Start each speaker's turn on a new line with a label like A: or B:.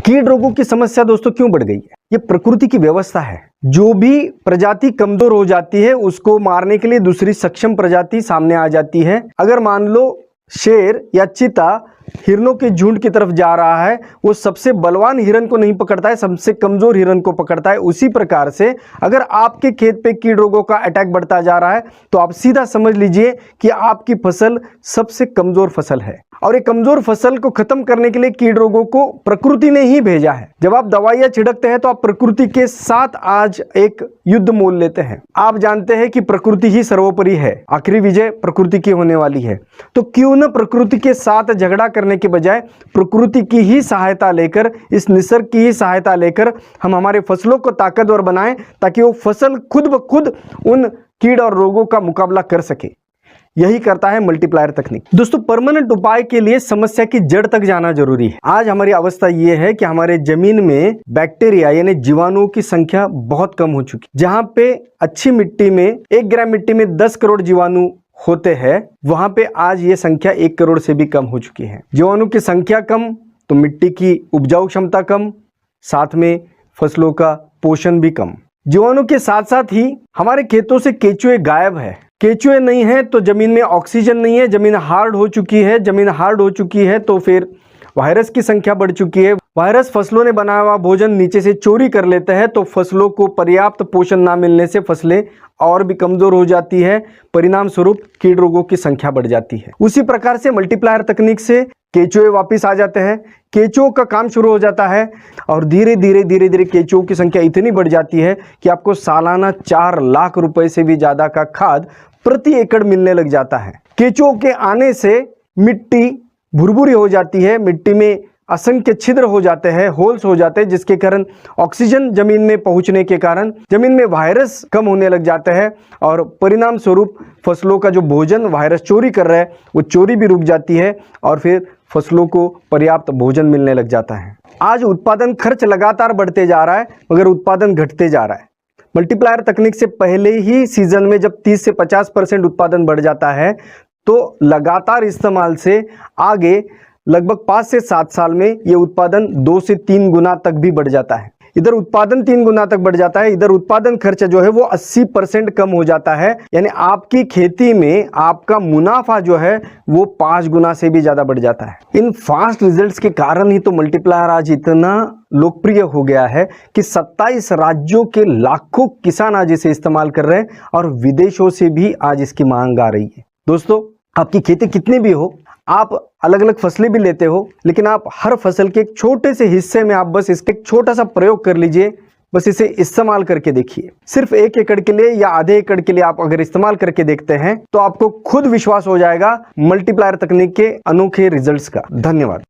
A: कीट रोगों की समस्या दोस्तों क्यों बढ़ गई है? ये प्रकृति की व्यवस्था है। जो भी प्रजाति कमजोर हो जाती है उसको मारने के लिए दूसरी सक्षम प्रजाति सामने आ जाती है। अगर मान लो शेर या चीता हिरणों के झुंड की तरफ जा रहा है, वो सबसे बलवान हिरण को नहीं पकड़ता है, सबसे कमजोर हिरण को पकड़ता है। उसी प्रकार से अगर आपके खेत पे कीट रोगों का अटैक बढ़ता जा रहा है तो आप सीधा समझ लीजिए कि आपकी फसल सबसे कमजोर फसल है। और ये कमजोर फसल को खत्म करने के लिए कीट रोगों को प्रकृति ने ही भेजा है। जब आप दवाइयां छिड़कते हैं तो आप प्रकृति के साथ आज एक युद्ध मोल लेते हैं। आप जानते हैं कि प्रकृति ही सर्वोपरि है, आखिरी विजय प्रकृति की होने वाली है। तो क्यों न प्रकृति के साथ झगड़ा करने के बजाय प्रकृति की ही सहायता लेकर, इस निसर्ग की ही सहायता लेकर हम हमारे फसलों को ताकतवर बनाएं, ताकि वो फसल खुद ब खुद उन कीड़ और रोगों का मुकाबला कर सके। यही करता है मल्टीप्लायर तकनीक। दोस्तों, परमानेंट उपाय के लिए समस्या की जड़ तक जाना जरूरी है। आज हमारी अवस्था यह है कि हमारे जमीन में बैक्टीरिया यानी जीवाणुओं की संख्या बहुत कम हो चुकी। जहां पे अच्छी मिट्टी में 1 ग्राम मिट्टी में 10 करोड़ जीवाणु होते हैं, वहां पे आज ये संख्या 1 करोड़ से भी कम हो चुकी है। जीवाणु की संख्या कम तो मिट्टी की उपजाऊ क्षमता कम, साथ में फसलों का पोषण भी कम। जीवाणु के साथ साथ ही हमारे खेतों से केंचुए गायब है। केंचुए नहीं है तो जमीन में ऑक्सीजन नहीं है, जमीन हार्ड हो चुकी है। जमीन हार्ड हो चुकी है तो फिर वायरस की संख्या बढ़ चुकी है। वायरस फसलों ने बनाया हुआ भोजन नीचे से चोरी कर लेते हैं, तो फसलों को पर्याप्त पोषण ना मिलने से फसलें और भी कमजोर हो जाती है। परिणाम स्वरूप कीट रोगों की संख्या बढ़ जाती है। उसी प्रकार से मल्टीप्लायर तकनीक से केंचुए वापिस आ जाते हैं, केंचुओं का काम शुरू हो जाता है और धीरे धीरे केंचुओं की संख्या इतनी बढ़ जाती है कि आपको सालाना 4 लाख रुपए से भी ज्यादा का खाद प्रति एकड़ मिलने लग जाता है। केंचुओं के आने से मिट्टी भुरभुरी हो जाती है, मिट्टी में असंख्य छिद्र हो जाते हैं, होल्स हो जाते हैं, जिसके कारण ऑक्सीजन जमीन में पहुंचने के कारण जमीन में वायरस कम होने लग जाते हैं और परिणाम स्वरूप फसलों का जो भोजन वायरस चोरी कर रहा है वो चोरी भी रुक जाती है और फिर फसलों को पर्याप्त भोजन मिलने लग जाता है। आज उत्पादन खर्च लगातार बढ़ते जा रहा है मगर उत्पादन घटते जा रहा है। मल्टीप्लायर तकनीक से पहले ही सीजन में जब 30 से 50% उत्पादन बढ़ जाता है तो लगातार इस्तेमाल से आगे लगभग 5 से 7 साल में ये उत्पादन 2 से 3 गुना तक भी बढ़ जाता है। इधर उत्पादन 3 गुना तक बढ़ जाता है, इधर उत्पादन खर्च जो है वो 80% कम हो जाता है। यानी आपकी खेती में आपका मुनाफा जो है वो 5 गुना से भी ज्यादा बढ़ जाता है। इन फास्ट रिजल्ट्स के कारण ही तो मल्टीप्लायर आज इतना लोकप्रिय हो गया है कि 27 राज्यों के लाखों किसान आज इसे इस्तेमाल कर रहे हैं और विदेशों से भी आज इसकी मांग आ रही है। दोस्तों, आपकी खेती कितनी भी हो, आप अलग अलग फसलें भी लेते हो, लेकिन आप हर फसल के एक छोटे से हिस्से में आप बस इसका एक छोटा सा प्रयोग कर लीजिए, बस इसे इस्तेमाल करके देखिए। सिर्फ 1 एकड़ के लिए या आधे एकड़ के लिए आप अगर इस्तेमाल करके देखते हैं तो आपको खुद विश्वास हो जाएगा मल्टीप्लायर तकनीक के अनोखे रिजल्ट्स का। धन्यवाद।